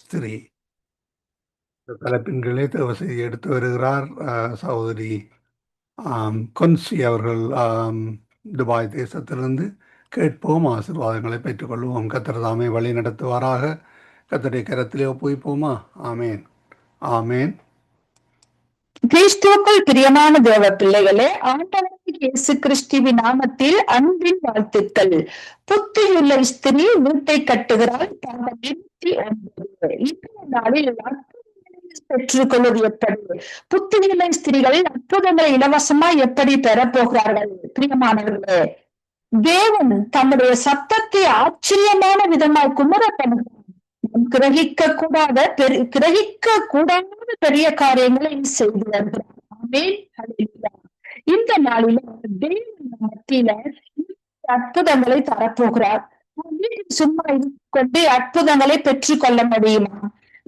ஸ்திரீ தலைப்பின் கீழே தேவ செய்தி எடுத்து வருகிறார் சகோதரி கொன்சி அவர்கள் துபாய் தேசத்திலிருந்து. கேட்போம், ஆசீர்வாதங்களை பெற்றுக்கொள்வோம். கர்த்தர் தாமே வழி நடத்துவாராக. கர்த்தருடைய கரத்திலே ஒப்புவிப்போமா? ஆமேன், ஆமேன். கிறிஸ்துவுக்குள் பிரியமான தேவ பிள்ளைகளே, ஆண்டவராகிய இயேசு கிறிஸ்துவின் நாமத்தில் அன்பின் வாழ்த்துக்கள். புத்தியுள்ள ஸ்திரீ வீட்டை கட்டுகிறாள். பாகம் 29. இன்றைய நாளில் பெற்றுக் கொள்வது எப்படி? புத்தியுள்ள ஸ்திரீகள் அற்புதங்களை இலவசமா எப்படி பெறப்போகிறார்கள்? பிரியமானவர்களே, தேவன் தம்முடைய சத்தத்தை ஆச்சரியமான விதமாய் குமர பண்ணுகிறார். கிரகிக்க கூடாத பெரிய காரியங்களை செய்து வருகிறார். ஆமென், ஹல்லேலூயா. இந்த நாளில தேவன் மத்தியில அற்புதங்களை தரப்போகிறார். சும்மா கொண்டு அற்புதங்களை பெற்றுக் கொள்ள முடியுமா?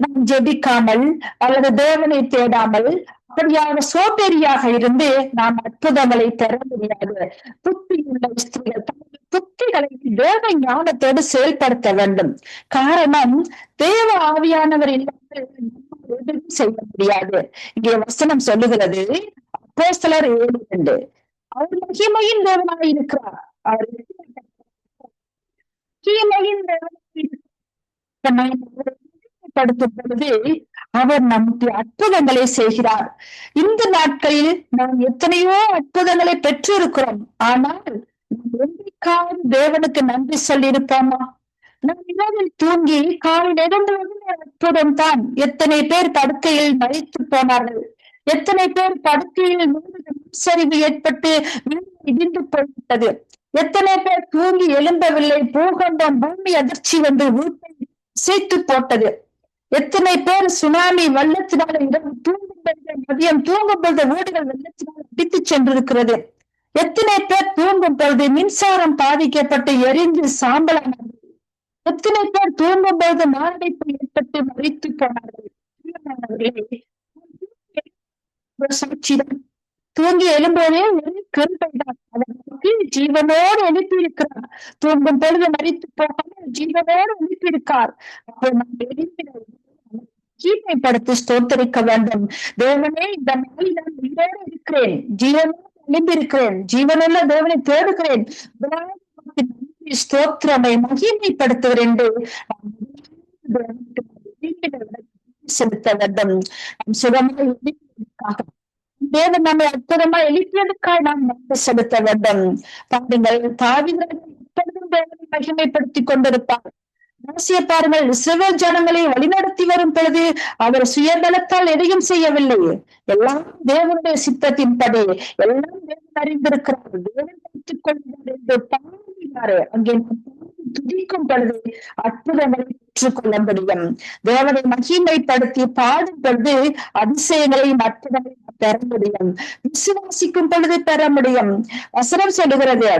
நாம் ஜெபிக்காமல் அல்லது தேவனை தேடாமல் அப்படியாக சோம்பேறியாக இருந்து நாம் அற்புதங்களை பெற முடியாது. புத்தியுள்ள ஸ்திரீகள் புத்திகளை தேவ ஞானத்தோடு செயல்படுத்த வேண்டும். காரணம், தேவ ஆவியானவர் இல்லாமல் எதுவும் செய்ய முடியாது. இங்கே வசனம் சொல்லுகிறது, அப்போஸ்தலர் 7:2, அவர் மகிமையின் தேவனாய் இருக்கிறார். அவர் மகிமையின் தேவனாய் படுத்தும் பொழுது அவர் நமக்கு அற்புதங்களை செய்கிறார். இந்த நாட்களில் நாம் எத்தனையோ அற்புதங்களை பெற்று இருக்கிறோம். ஆனால் என்றைக்காவது தேவனுக்கு நன்றி சொல்லி இருப்போமா? நாம் இரவில் தூங்கி காலையில் எழுந்தது அற்புதம் தான். எத்தனை பேர் படுக்கையில் மறித்து போனார்கள். எத்தனை பேர் படுக்கையில் சரிவு ஏற்பட்டு இடிந்து போய்விட்டது. எத்தனை பேர் தூங்கி எழும்பவில்லை. பூகம்பம், பூமி அதிர்ச்சி வந்து வீட்டை அசைத்து போட்டது. எத்தனை பேர் சுனாமி வெள்ளத்தினால இரவு தூங்கும் பொழுது, மதியம் தூங்கும் பொழுது வீடுகள் வெள்ளத்தினால் அடித்து சென்றிருக்கிறது. எத்தனை பேர் தூங்கும் பொழுது மின்சாரம் பாதிக்கப்பட்டு எரிந்து சாம்பலானார்கள். எத்தனை பேர் தூங்கும் பொழுது மாரடைப்பு ஏற்பட்டு மறித்து போனார்கள். சாட்சிதான். தூங்கி எழும்போதே ஒரு கிருபைதான். அவர்களுக்கு ஜீவனோடு எழுப்பி இருக்கிறார். தூங்கும் பொழுது மறித்து போகாமல் ஜீவனோடு எழுப்பி இருக்கார். அப்போ நாம் எழுப்பின கீழ்மைப்படுத்தி ஸ்தோத்தரிக்க வேண்டும். தேவனே, இந்த நாளில் நான் உயிரோடு இருக்கிறேன், ஜீவனோடு எழும்பியிருக்கிறேன், ஜீவனுள்ள தேவனை தேடுகிறேன், ஸ்தோத்திரமை மகிமைப்படுத்துவர் என்று செலுத்த வேண்டும். நம் சுகமாக தேவன் நம்மை அற்புதமா எழுப்பியதற்காக நாம் நன்றி செலுத்த வேண்டும். பாருங்கள், தாவீது எப்பொழுதும் தேவனை மகிமைப்படுத்திக் கொண்டிருப்பார். பாருங்கள், இஸ்ரவேல் ஜனங்களை வழிநடத்தி வரும் பொழுது அவர் சுயபலத்தால் எதையும் செய்யவில்லை. எல்லாம் தேவனுடைய சித்தத்தின்படி, எல்லாம் தேவன் அறிந்திருக்கிறார். தேவன் வைத்துக் கொள்கிறார் என்று பாடுகிறாரு. அங்கே துதிக்கும் பொழுது அற்புதங்களை பெற்றுக் கொள்ள முடியும். தேவனை மகிமைப்படுத்தி பாடும் பொழுது அதிசயங்களையும் அற்புதங்களையும் பெற முடியும். விசுவாசிக்கும் பொழுது பெற முடியும். வசனம் சொல்லுகிறது,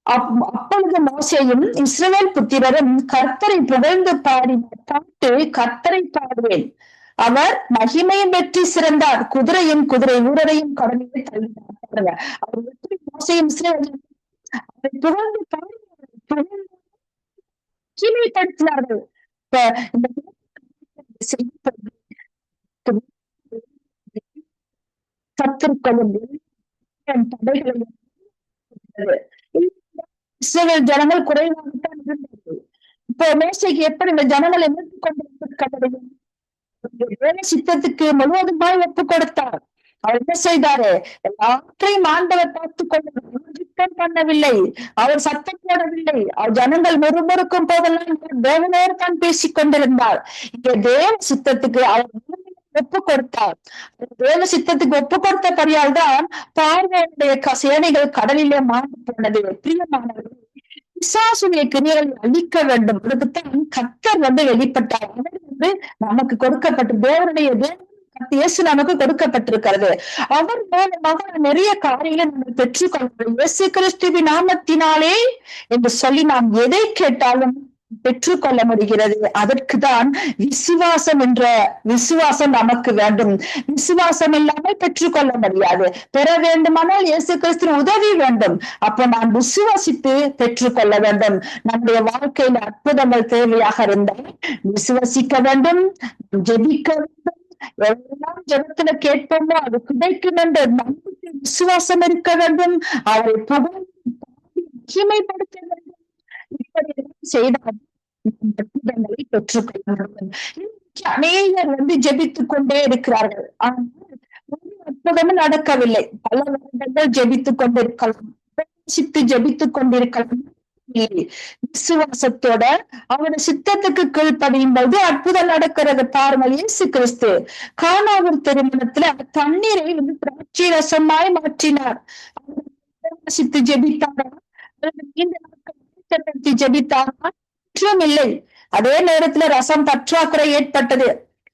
அப்பொழுது மோசேயும் இஸ்ரவேல் புத்திரரும் கர்த்தரை புகழ்ந்து பாடின பாட்டு கர்த்தரை பாடுவேன். அவர் மகிமையும் வெற்றி சிறந்தார். குதிரையும் குதிரை வீரரையும் கடலிலே தள்ளினார். அவர் வெற்றி மோசேயும் இஸ்ரவேலும் புகழ்ந்து கீழ்மைப்படுத்தினார்கள். சத்துருக்களும் தடைகளையும் இஸ்ரவேல் ஜனங்கள் குறைவாகத்தான் இருந்தது. இப்போ மோசேக்கு எப்படி இந்த ஜனங்களை எதிர்த்து கொண்டு வேலை சித்தத்துக்கு முழுவதுமாய் ஒப்புக் கொடுத்தார். அவர் என்ன செய்தாரு? எல்லாற்றையும் ஆண்டவர் பார்த்துக் கொண்டு பண்ணவில்லை. அவர் சத்தம் போடவில்லை. அவர் ஜனங்கள் முறுமுறுக்கும் போதெல்லாம் தேவனோடு தான் பேசிக் கொண்டிருந்தார். இங்க தேவ சித்தத்துக்கு அவர் ஒப்பு கொடுத்தார். தேவ சித்தத்துக்கு ஒப்பு கொடுத்த பரியால் தான் பார்வையுடைய சேனைகள் கடலிலே மாண்டு போனது. பிரியமானவர்கள், பிசாசுடைய கிரியைகளை அழிக்க வேண்டும். அதுக்குத்தான் கர்த்தர் வெளிப்பட்டார். அவர் நமக்கு கொடுக்கப்பட்ட தேவனுடைய இயேசு நமக்கு கொடுக்கப்பட்டிருக்கிறது. அவர் மூலமாக நிறைய காரியங்களை நம்ம பெற்றுக்கொள்கிறோம். இயேசு கிறிஸ்துவின் நாமத்தினாலே என்று சொல்லி நாம் எதை கேட்டாலும் பெற்றுக்கொள்ள முடிகிறது. அதற்குதான் விசுவாசம் நமக்கு வேண்டும். விசுவாசம் இல்லாமல் பெற்றுக்கொள்ள முடியாது. பெற வேண்டுமானால் இயேசு கிறிஸ்து உதவி வேண்டும். அப்ப நாம் விசுவாசித்து பெற்றுக்கொள்ள வேண்டும். நம்முடைய வாழ்க்கையில அற்புதங்கள் தேவையாக இருந்தால் விசுவசிக்க வேண்டும், ஜெபிக்க வேண்டும். எல்லாம் ஜெபத்துல கேட்போமோ அது கிடைக்கும் என்ற நம்பிக்கை விசுவாசம் இருக்க வேண்டும். அவரை மகிமைப்படுத்த வேண்டும். இப்படி செய்தால் அற்புதங்களை பெற்றுக்கொள்ள வேண்டும். அநேகர் ஜெபித்துக் கொண்டே இருக்கிறார்கள். ஆனால் ஒரு அற்புதமும் நடக்கவில்லை. பல வருடங்கள் ஜெபித்துக் கொண்டிருக்கலாம், ஜெபித்துக் கொண்டிருக்கலாம். விசுவாசத்தோட அவருடைய சித்தத்துக்கு கீழ்ப்படியும் போது அற்புதம் நடக்கிறது. பாருங்கள், இயேசு கிறிஸ்து கானாவின் திருமணத்துல தண்ணீரை திராட்சை ரசமாய் மாற்றினார். சித்து ஜெபித்தாரா? ஜெபித்தாரா? இல்லை. அதே நேரத்துல ரசம் பற்றாக்குறை ஏற்பட்டது.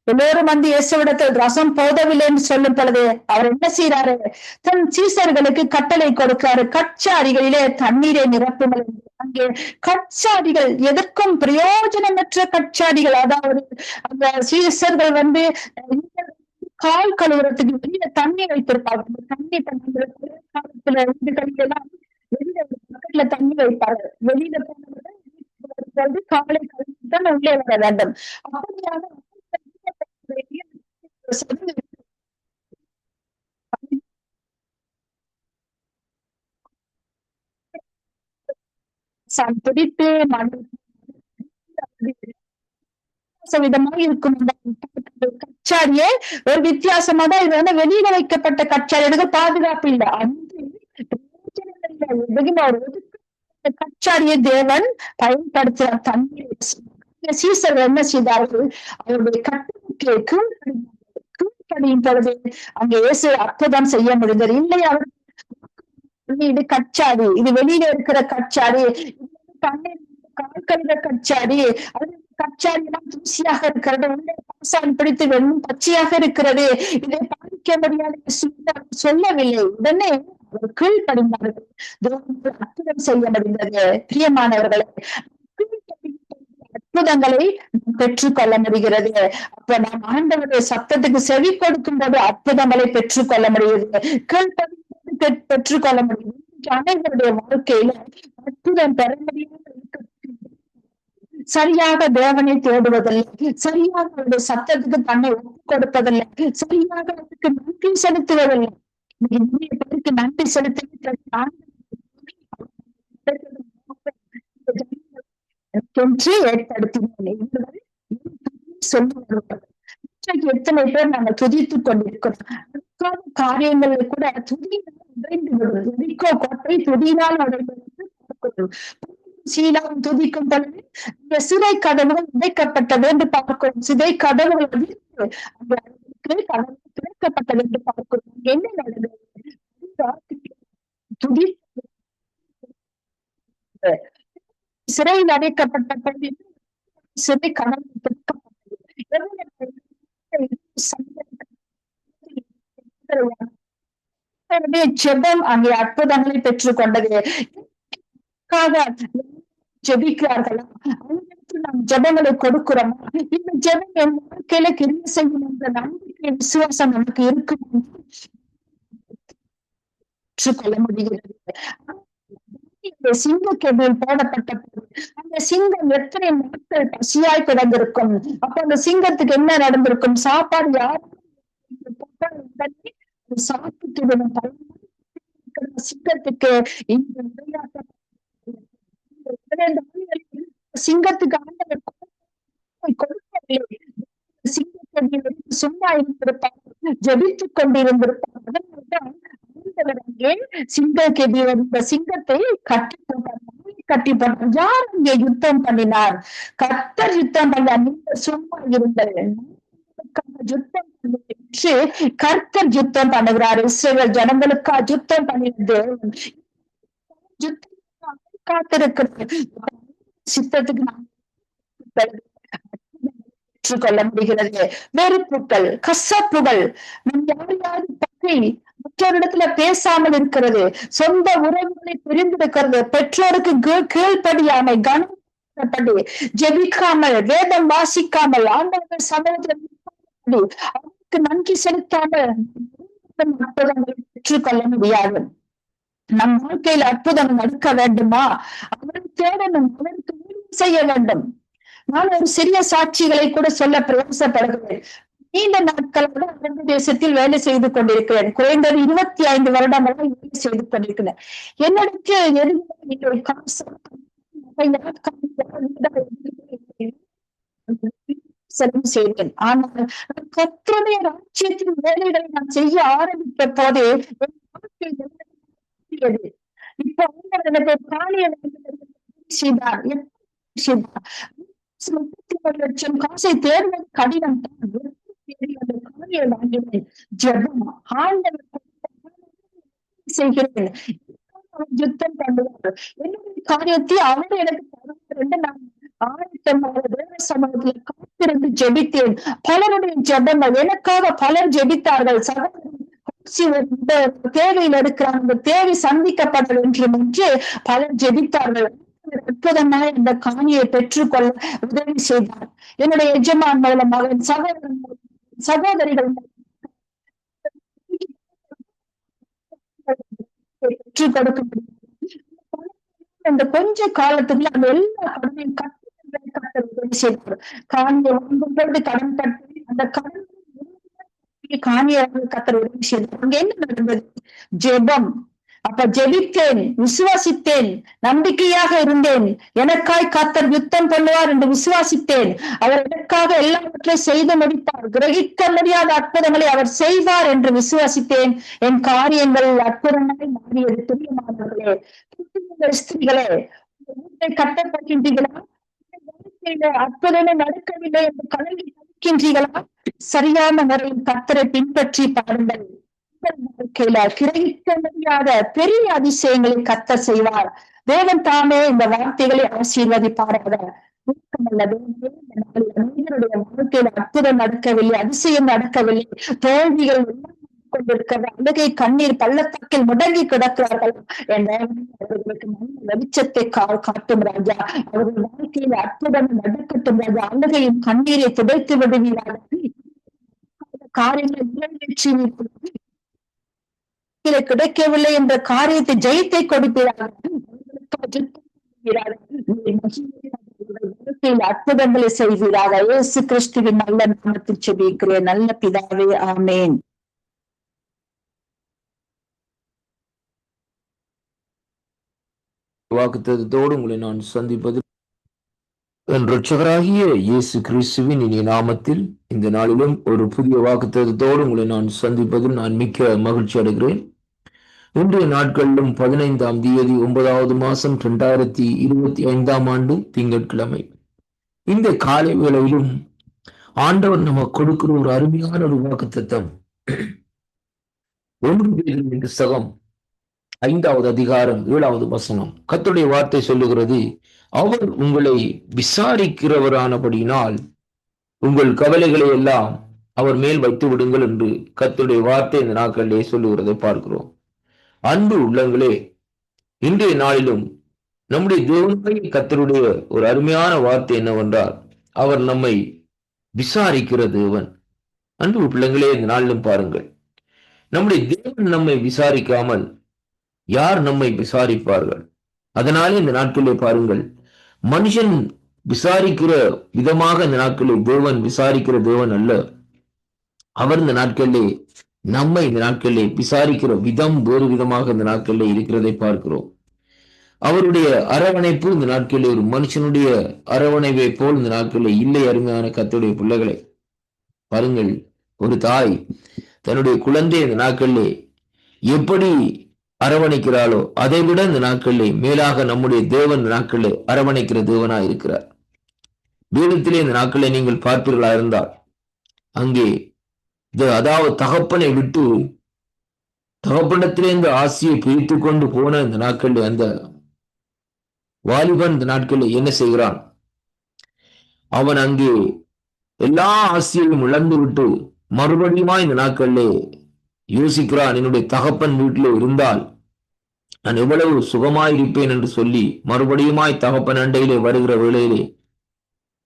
எல்லோரும் இயேசுவிடத்தில் ரசம் போதவில்லை என்று சொல்லும் பொழுது அவர் என்ன செய்யறாரு? தன் சீசர்களுக்கு கட்டளை கொடுக்கிறாரு, கச்சாடிகளிலே தண்ணீரை நிரப்புங்கள். அங்கே கச்சாடிகள் எதற்கும் பிரயோஜனமற்ற கச்சாடிகள். அதாவது அந்த சீசர்கள் கால் கழுவுறதுக்கு வெளியில தண்ணி வைத்திருப்பாங்க. தண்ணி காலத்துல வீடுகளிலெல்லாம் வெளியில பக்கத்துல தண்ணி வைப்பாங்க. வெளியில போனவர்கள் காலை கழுவிதான் உள்ளே வர வேண்டும். அப்படியாக பிடித்து விதமாக இருக்கும். கச்சாடியே ஒரு வித்தியாசமா தான் இது வெளியில வைக்கப்பட்ட கச்சாடிகளுக்கு பாதுகாப்பு இல்லை. கச்சாடியை தேவன் பயன்படுத்துகிறார். தண்ணீர் சீசர்கள் என்ன செய்தார்கள்? அவருடைய கட்டளைக்கு கீழ்ப்படியும் பொழுது அங்கே இயேசு அற்புதம் செய்ய முடிந்தது. இல்லை, அவர் இது கச்சாடி, இது வெளியில இருக்கிற கச்சாடி, தண்ணீர் கால்கழுத கச்சாடி, அது கச்சாடி எல்லாம் தூசியாக இருக்கிறது, உள்ளே பாசான் பிடித்து வெறும் பச்சையாக இருக்கிறது, இதை பாதிக்க முடியாது சொல்லவில்லை. உடனே அவர் கீழ்ப்படிந்தார்கள். அற்புதம் செய்ய முடிந்தது. பிரியமானவர்களை, அற்புதங்களை பெற்றுக்கொள்ள முடிகிறது. அப்ப நாம் ஆண்டவருடைய சத்தத்துக்கு செவி கொடுக்கும் போது அற்புதங்களை பெற்றுக்கொள்ள முடிகிறது. பெற்றுக்கொள்ள முடியும். அனைவருடைய வாழ்க்கையில அற்புதம் பெற முடியாத சரியாக தேவனை தேடுவதில்லை, சரியாக அவருடைய சத்தத்துக்கு தன்னை ஒப்புக் கொடுப்பதில்லை, சரியாக அவருக்கு நன்றி செலுத்துவதில்லை. நிறைய பேருக்கு நன்றி செலுத்தி ஏற்படுத்தினேன் சொல்லுவார்கள். எத்தனை பேர் நாங்கள் துதித்துக் கொண்டிருக்கிறோம். காரியங்களை கூட துதிக்கோ கோட்டை துதினால் சீலாவும் துதிக்கும் பொழுது இந்த சிறை கதவுகள் உடைக்கப்பட்டது என்று பார்க்கிறோம். சிறை கதவுகள் திறக்கப்பட்டது என்று பார்க்கிறோம். என்ன நடந்தது? துதி சிறையில் அடைக்கப்பட்ட பொழுது சிறை கதவு திறக்கப்பட்டது. ஜெபம் அங்கே அற்புதங்களை பெற்றுக் கொண்டது. ஜெபிக்கிறார்களா? நாம் ஜெபங்களை கொடுக்கிறோமா? இந்த ஜெபம் என் வாழ்க்கையில கிரியை செய்யும் என்ற நம்பிக்கை விசுவாசம் நமக்கு இருக்கும் கொள்ள முடிகிறது. சிங்கக்கெபியில் போடப்பட்ட அந்த சிங்கம் எத்தனை நாட்கள் பசியாய் கிடந்திருக்கும். அப்ப அந்த சிங்கத்துக்கு என்ன நடந்திருக்கும்? சாப்பாடு யாரும் சாப்பிட்டு சிங்கத்துக்கு இந்த விளையாட்ட சிங்கத்துக்கு ஆண்டவர் கொடுக்கவில்லை. சிங்கத்தை சும்மா இருந்திருப்பார், ஜெபித்துக் கொண்டிருந்திருப்பார். அதனால்தான் அங்கே சிங்கக்கெபி வந்த சிங்கத்தை கட்டி போட்டார். யார் அங்கே யுத்தம் பண்ணினார்? கர்த்தர் யுத்தம் பண்ண. நீங்க சும்மா இருந்தது யுத்தம் என்று கர்த்தர் யுத்தம் பண்ணுகிறார். இஸ்ரவேல் ஜனங்களுக்கா யுத்தம் பண்ணினது காத்திருக்கிறது. சித்தத்துக்கு நாம் பெற்றுக்கொள்ள முடிகிறது. வெறுப்புகள், கசப்புகள், நம் யாரையாவது பற்றி மற்றொரிடத்துல பேசாமல் இருக்கிறது, சொந்த உறவுகளை பிரிந்திருக்கிறது, பெற்றோருக்கு கீழ்ப்படியாமை, கனம் பண்ணி ஜெபிக்காமல் வேதம் வாசிக்காமல் ஆண்டவர்கள் சமூகத்தில் அவருக்கு நன்றி செலுத்தாமல் அற்புதங்களை பெற்றுக்கொள்ள முடியாது. நம் வாழ்க்கையில் அற்புதம் நடக்க வேண்டுமா? அவரை தேடணும், அவருக்கு ஊழியம் செய்ய வேண்டும். நான் ஒரு சிறிய சாட்சிகளை கூட சொல்ல பிரயாசப்படுகிறேன். நீண்ட நாட்களாக அரபு தேசத்தில் வேலை செய்து கொண்டிருக்கிறேன். குறைந்தது 25 வருடமாக வேலை செய்து கொண்டிருக்கிறேன். என்னிடத்து எதுவும் காசு செலவு செய்தேன். ஆனால் கர்த்தருடைய ராஜ்யத்தின் வேலைகளை நான் செய்ய ஆரம்பித்த போதே இப்ப எனக்கு காணிய செய்தார். 30 லட்சம் காசை தேர்வது கடினம் தான். அந்த காணியை வாங்கினேன். ஜெபம் ஆண்டவர் செய்கிறேன். யுத்தம் பண்ணுவார். என்னுடைய காரியத்தை அவர் எனக்கு தருவார் என்று நான் ஆயத்தமாக தேவ சமூகத்தில் காத்திருந்து ஜெபித்தேன். பலருடைய ஜெபங்கள் எனக்காக பலர் ஜெபித்தார்கள். தேவையில் இருக்கிறாங்க, தேவை சந்திக்கப்பட வேண்டும் என்று பலர் ஜெபித்தார்கள். அற்புதமாக இந்த காணியை பெற்றுக்கொள்ள உதவி செய்தார். என்னுடைய எஜமான் மூலமாக சகோதரிகள் பெற்றுக் கொடுக்க முடியும். இந்த கொஞ்ச காலத்துக்குள்ள அந்த எல்லா கடனையும் கட்ட உதவி செய்தார். காணியை வாங்கும் பொழுது கடன் கட்டி அந்த கடன் காணியை கத்தர் உதவி செய்தார். அங்க என்ன நடந்தது? ஜெபம். அப்ப ஜெபித்தேன், விசுவாசித்தேன், நம்பிக்கையாக இருந்தேன். எனக்காய் கர்த்தர் யுத்தம் பண்ணுவார் என்று விசுவாசித்தேன். அவர் எனக்காக எல்லாவற்றையும் செய்து முடித்தார். கிரகிக்க முடியாத அற்புதங்களை அவர் செய்வார் என்று விசுவாசித்தேன். என் காரியங்கள் அற்புதமாய் மாறியது. துரியமானவர்களே, ஸ்திரீகளே, கட்டப்பட்டிருக்கிறீர்களா? அற்புதமே நடக்கவில்லை என்று கலங்கி இருக்கின்றீர்களா? சரியான முறையில் கர்த்தரை பின்பற்றி பாருங்கள். கிரகிக்க முடியாத பெரிய அதிசயங்களை கர்த்தர் செய்வார். தேவன் தாமே இந்த வார்த்தைகளை ஆசீர்வதிப்பாராக. மனிதனுடைய வாழ்க்கையில் அற்புதம் நடக்கவில்லை, அதிசயம் நடக்கவில்லை, தோல்விகள் கொண்டிருக்கிறது, அழுகை கண்ணீர் பள்ளத்தாக்கில் முடங்கி கிடக்கிறார்கள் என்ற அவர்களுக்கு நல்ல வெளிச்சத்தை காட்டும் ராஜா. அவர்கள் வாழ்க்கையில் அற்புதம் நடக்கட்டும் ராஜா. அழுகையும் கண்ணீரை துடைத்து விடுவீராக. காரியங்கள் கிடைக்கவில்லை என்ற காரியத்தை ஜெயத்தை கொடுக்கிறார்கள். அற்புதங்களை செய்கிறார்கள். இயேசு கிறிஸ்துவின் நல்ல நாமத்தில் ஜெபிக்கிறேன் நல்ல பிதாவே, ஆமென். வாக்குத்தத்தோடு உங்களை நான் சந்திப்பது என் இரட்சகராகிய இயேசு கிறிஸ்துவின் இனிய நாமத்தில் இந்த நாளிலும் ஒரு புதிய வாக்குத்தத்தோடு உங்களை நான் சந்திப்பதில் நான் மிக்க மகிழ்ச்சி அடைகிறேன். இன்றைய நாட்களிலும் 15ஆம் தேதி 9வது மாசம் 2025ஆம் ஆண்டு திங்கட்கிழமை இந்த காலை வேளையிலும் ஆண்டவர் நமக்கு கொடுக்கிற ஒரு அருமையான ஒரு வாக்குத்தத்தம் 1 பேதுருவின் புத்தகம் 5வது அதிகாரம் 7வது வசனம். கர்த்தருடைய வார்த்தை சொல்லுகிறது, அவர் உங்களை விசாரிக்கிறவரானபடியினால் உங்கள் கவலைகளை எல்லாம் அவர் மேல் வைத்து விடுங்கள் என்று கர்த்தருடைய வார்த்தை இந்த நாட்களிலே சொல்லுகிறதை பார்க்கிறோம். அன்பு உள்ளங்களே, இன்றைய நாளிலும் நம்முடைய தேவனாகிய கர்த்தருடைய ஒரு அருமையான வார்த்தை என்னவென்றால், அவர் நம்மை விசாரிக்கிற தேவன். அன்பு பிள்ளைங்களே, இந்த நாளிலும் பாருங்கள், நம்முடைய தேவன் நம்மை விசாரிக்காமல் யார் நம்மை விசாரிப்பார்கள்? அதனாலே இந்த நாட்களிலே பாருங்கள், மனுஷன் விசாரிக்கிற விதமாக இந்த நாட்களில் தேவன் விசாரிக்கிற தேவன் அல்ல. அவர் இந்த நாட்களிலே நம்மை இந்த நாட்களிலே விசாரிக்கிற விதம் வேறு விதமாக இந்த நாட்களிலே இருக்கிறதை பார்க்கிறோம். அவருடைய அரவணைப்பு இந்த நாட்களிலே ஒரு மனுஷனுடைய அரவணைப்பை போல் இந்த நாட்களிலே இல்லை. அருமையான கர்த்தருடைய பிள்ளைகளை பாருங்கள், ஒரு தாய் தன்னுடைய குழந்தை இந்த நாட்களிலே எப்படி அரவணைக்கிறாளோ அதை விட இந்த நாட்களிலே மேலாக நம்முடைய தேவன் இந்த நாட்களிலே அரவணைக்கிற தேவனா இருக்கிறார். வேதத்திலே இந்த நாட்களிலே நீங்கள் பார்ப்பீர்களா இருந்தால் அங்கே அதாவது தகப்பனை விட்டு தகப்பனத்திலே இந்த ஆசையை பிரித்து கொண்டு போன இந்த நாட்களில் அந்த வாலிபன் இந்த நாட்களில் என்ன செய்கிறான்? அவன் அங்கே எல்லா ஆசையையும் இழந்து விட்டு மறுபடியுமா இந்த நாட்களிலே யோசிக்கிறான், என்னுடைய தகப்பன் வீட்டிலே இருந்தால் நான் எவ்வளவு சுகமாயிருப்பேன் என்று சொல்லி மறுபடியுமாய் தகப்பன் அண்டையிலே வருகிற வேளையிலே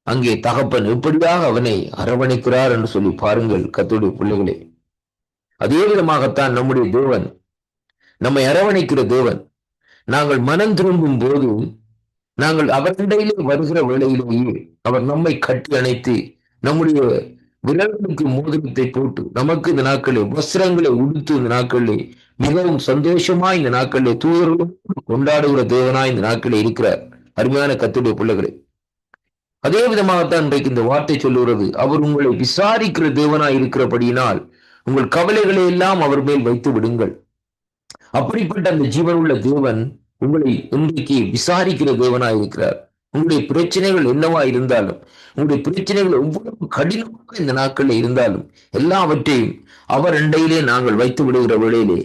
அங்கே தகப்பன் எப்படியாக அவனை அரவணைக்கிறார் என்று சொல்லி பாருங்கள் கர்த்தருடைய பிள்ளைகளே. அதே விதமாகத்தான் நம்முடைய தேவன் நம்மை அரவணைக்கிற தேவன். நாங்கள் மனம் திரும்பும் போது நாங்கள் அவரிடையிலே வருகிற வேளையிலேயே அவர் நம்மை கட்டி அணைத்து நம்முடைய விரல்களுக்கு மோதிரத்தை போட்டு நமக்கு இந்த நாட்களே வஸ்திரங்களை உடுத்து இந்த நாட்களிலே மிகவும் சந்தோஷமாய் இந்த நாட்களிலே தூதர்களோடு கொண்டாடுகிற தேவனாய் இந்த நாட்களிலே இருக்கிறார். அருமையான கர்த்தருடைய பிள்ளைகளே, அதே விதமாகத்தான் இன்றைக்கு இந்த வார்த்தை சொல்லுகிறது, அவர் உங்களை விசாரிக்கிற தேவனாய் இருக்கிறபடியினால் உங்கள் கவலைகளை எல்லாம் அவர் மேல் வைத்து விடுங்கள். அப்படிப்பட்ட அந்த ஜீவனுள்ள தேவன் உங்களை இன்றைக்கு விசாரிக்கிற தேவனாய் இருக்கிறார். உங்களுடைய பிரச்சனைகள் என்னவா இருந்தாலும், உங்களுடைய பிரச்சனைகள் எவ்வளவு கடினமாக இந்த நாட்களில் இருந்தாலும் எல்லாவற்றையும் அவர் அண்டையிலே நாங்கள் வைத்து விடுகிற வேளையிலே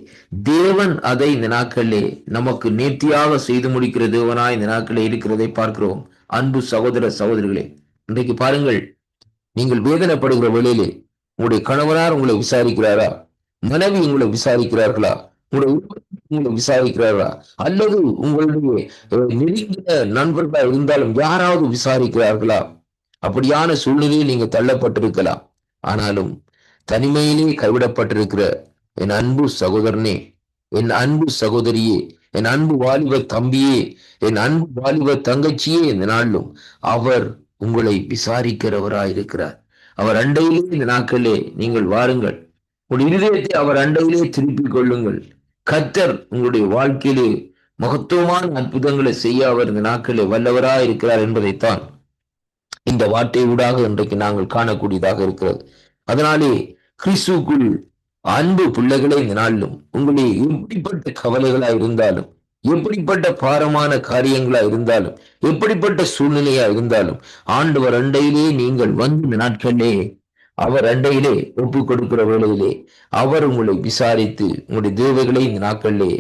தேவன் அதை இந்த நாட்களிலே நமக்கு நேர்த்தியாக செய்து முடிக்கிற தேவனாய் இந்த நாட்களில் இருக்கிறதை பார்க்கிறோம். அன்பு சகோதர சகோதரிகளே, இன்றைக்கு பாருங்கள், நீங்கள் வேதனைப்படுகிற வேளையிலே உங்களுடைய கணவனார் உங்களை விசாரிக்கிறாரா? மனைவி உங்களை விசாரிக்கிறார்களா? உங்களை விசாரிக்கிறார்களா? அல்லது உங்களுடைய நெருங்கிய நண்பர்களா இருந்தாலும் யாராவது விசாரிக்கிறார்களா? அப்படியான சூழ்நிலையில் நீங்க தள்ளப்பட்டிருக்கலாம். ஆனாலும் தனிமையிலே கைவிடப்பட்டிருக்கிற என் அன்பு சகோதரனே, என் அன்பு சகோதரியே, என் அன்பு வாலிப தம்பியே, என் அன்பு வாலிப தங்கச்சியே, இந்த நாளிலும் அவர் உங்களை விசாரிக்கிறவராயிருக்கிறார். அவர் அண்டையிலே இந்த நாட்களிலே நீங்கள் வாருங்கள், உங்கள் இருதயத்தை அவர் அண்டையிலே திருப்பிக் கொள்ளுங்கள். கர்த்தர் உங்களுடைய வாழ்க்கையிலே மகத்துவமான அற்புதங்களை செய்ய அவர் இந்த நாட்களிலே வல்லவராய் இருக்கிறார் என்பதைத்தான் இந்த வார்த்தை ஊடாக இன்றைக்கு நாங்கள் காணக்கூடியதாக இருக்கிறது. அதனாலே கிறிஸ்துவுக்குள் அன்பு பிள்ளைகளை இந்த நாளிலும் உங்களுடைய எப்படிப்பட்ட கவலைகளா இருந்தாலும், எப்படிப்பட்ட பாரமான காரியங்களா இருந்தாலும், எப்படிப்பட்ட சூழ்நிலையா இருந்தாலும் ஆண்டவர் அண்டையிலே நீங்கள் வந்து இந்த நாட்களிலே அவர் அண்டையிலே ஒப்பு கொடுக்கிற வேளையிலே அவர் உங்களை விசாரித்து உங்களுடைய தேவைகளை இந்த நாட்களிலே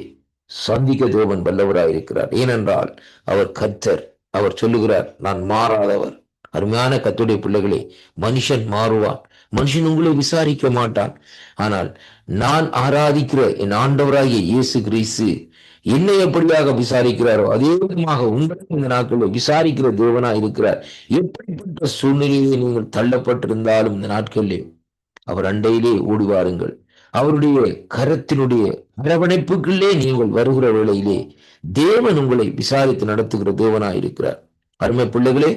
சந்திக்க தேவன் வல்லவராயிருக்கிறார். ஏனென்றால் அவர் கர்த்தர். அவர் சொல்லுகிறார், நான் மாறாதவர். அருமையான கர்த்தருடைய பிள்ளைகளே, மனுஷன் மாறுவான், மனுஷன் உங்களை விசாரிக்க மாட்டான். ஆனால் நான் ஆராதிக்கிற என் ஆண்டவராகிய இயேசு கிறிஸ்து என்னை எப்படியாக விசாரிக்கிறாரோ அதே விதமாக உங்களுக்கு இந்த நாட்களில் விசாரிக்கிற தேவனா இருக்கிறார். எப்படிப்பட்ட சூழ்நிலையிலே நீங்கள் தள்ளப்பட்டிருந்தாலும் இந்த நாட்களிலே அவர் அண்டையிலே ஓடி வாருங்கள். அவருடைய கரத்தினுடைய அரவணைப்புக்குள்ளே நீங்கள் வருகிற வேளையிலே தேவன் உங்களை விசாரித்து நடத்துகிற தேவனா இருக்கிறார். அருமை பிள்ளைகளே,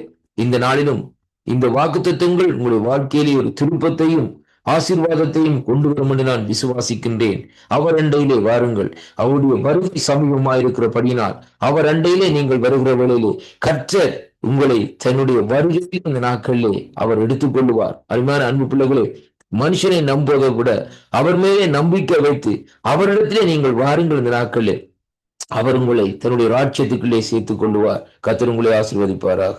இந்த நாளிலும் இந்த வாக்குத்தத்தங்கள் உங்களுடைய வாழ்க்கையிலே ஒரு திருப்பத்தையும் ஆசீர்வாதத்தையும் கொண்டு வரும் என்று நான் விசுவாசிக்கின்றேன். அவர் அண்டையிலே வாருங்கள். அவருடைய வருகை சமீபமாயிருக்கிறபடியினால் அவர் அண்டையிலே நீங்கள் வருகிற வேளையிலே கர்த்தர் உங்களை தன்னுடைய வருகையில் இந்த நாட்களிலே அவர் எடுத்துக்கொள்ளுவார். அருமையான அன்பு பிள்ளைகளே, மனுஷனை நம்புவதை விட அவர் மேலே நம்பிக்கை வைத்து அவரிடத்திலே நீங்கள் வாருங்கள். இந்த நாட்களிலே அவர் உங்களை தன்னுடைய ராஜ்யத்துக்குள்ளே சேர்த்துக் கொள்ளுவார். கர்த்தர் உங்களை ஆசீர்வதிப்பாராக.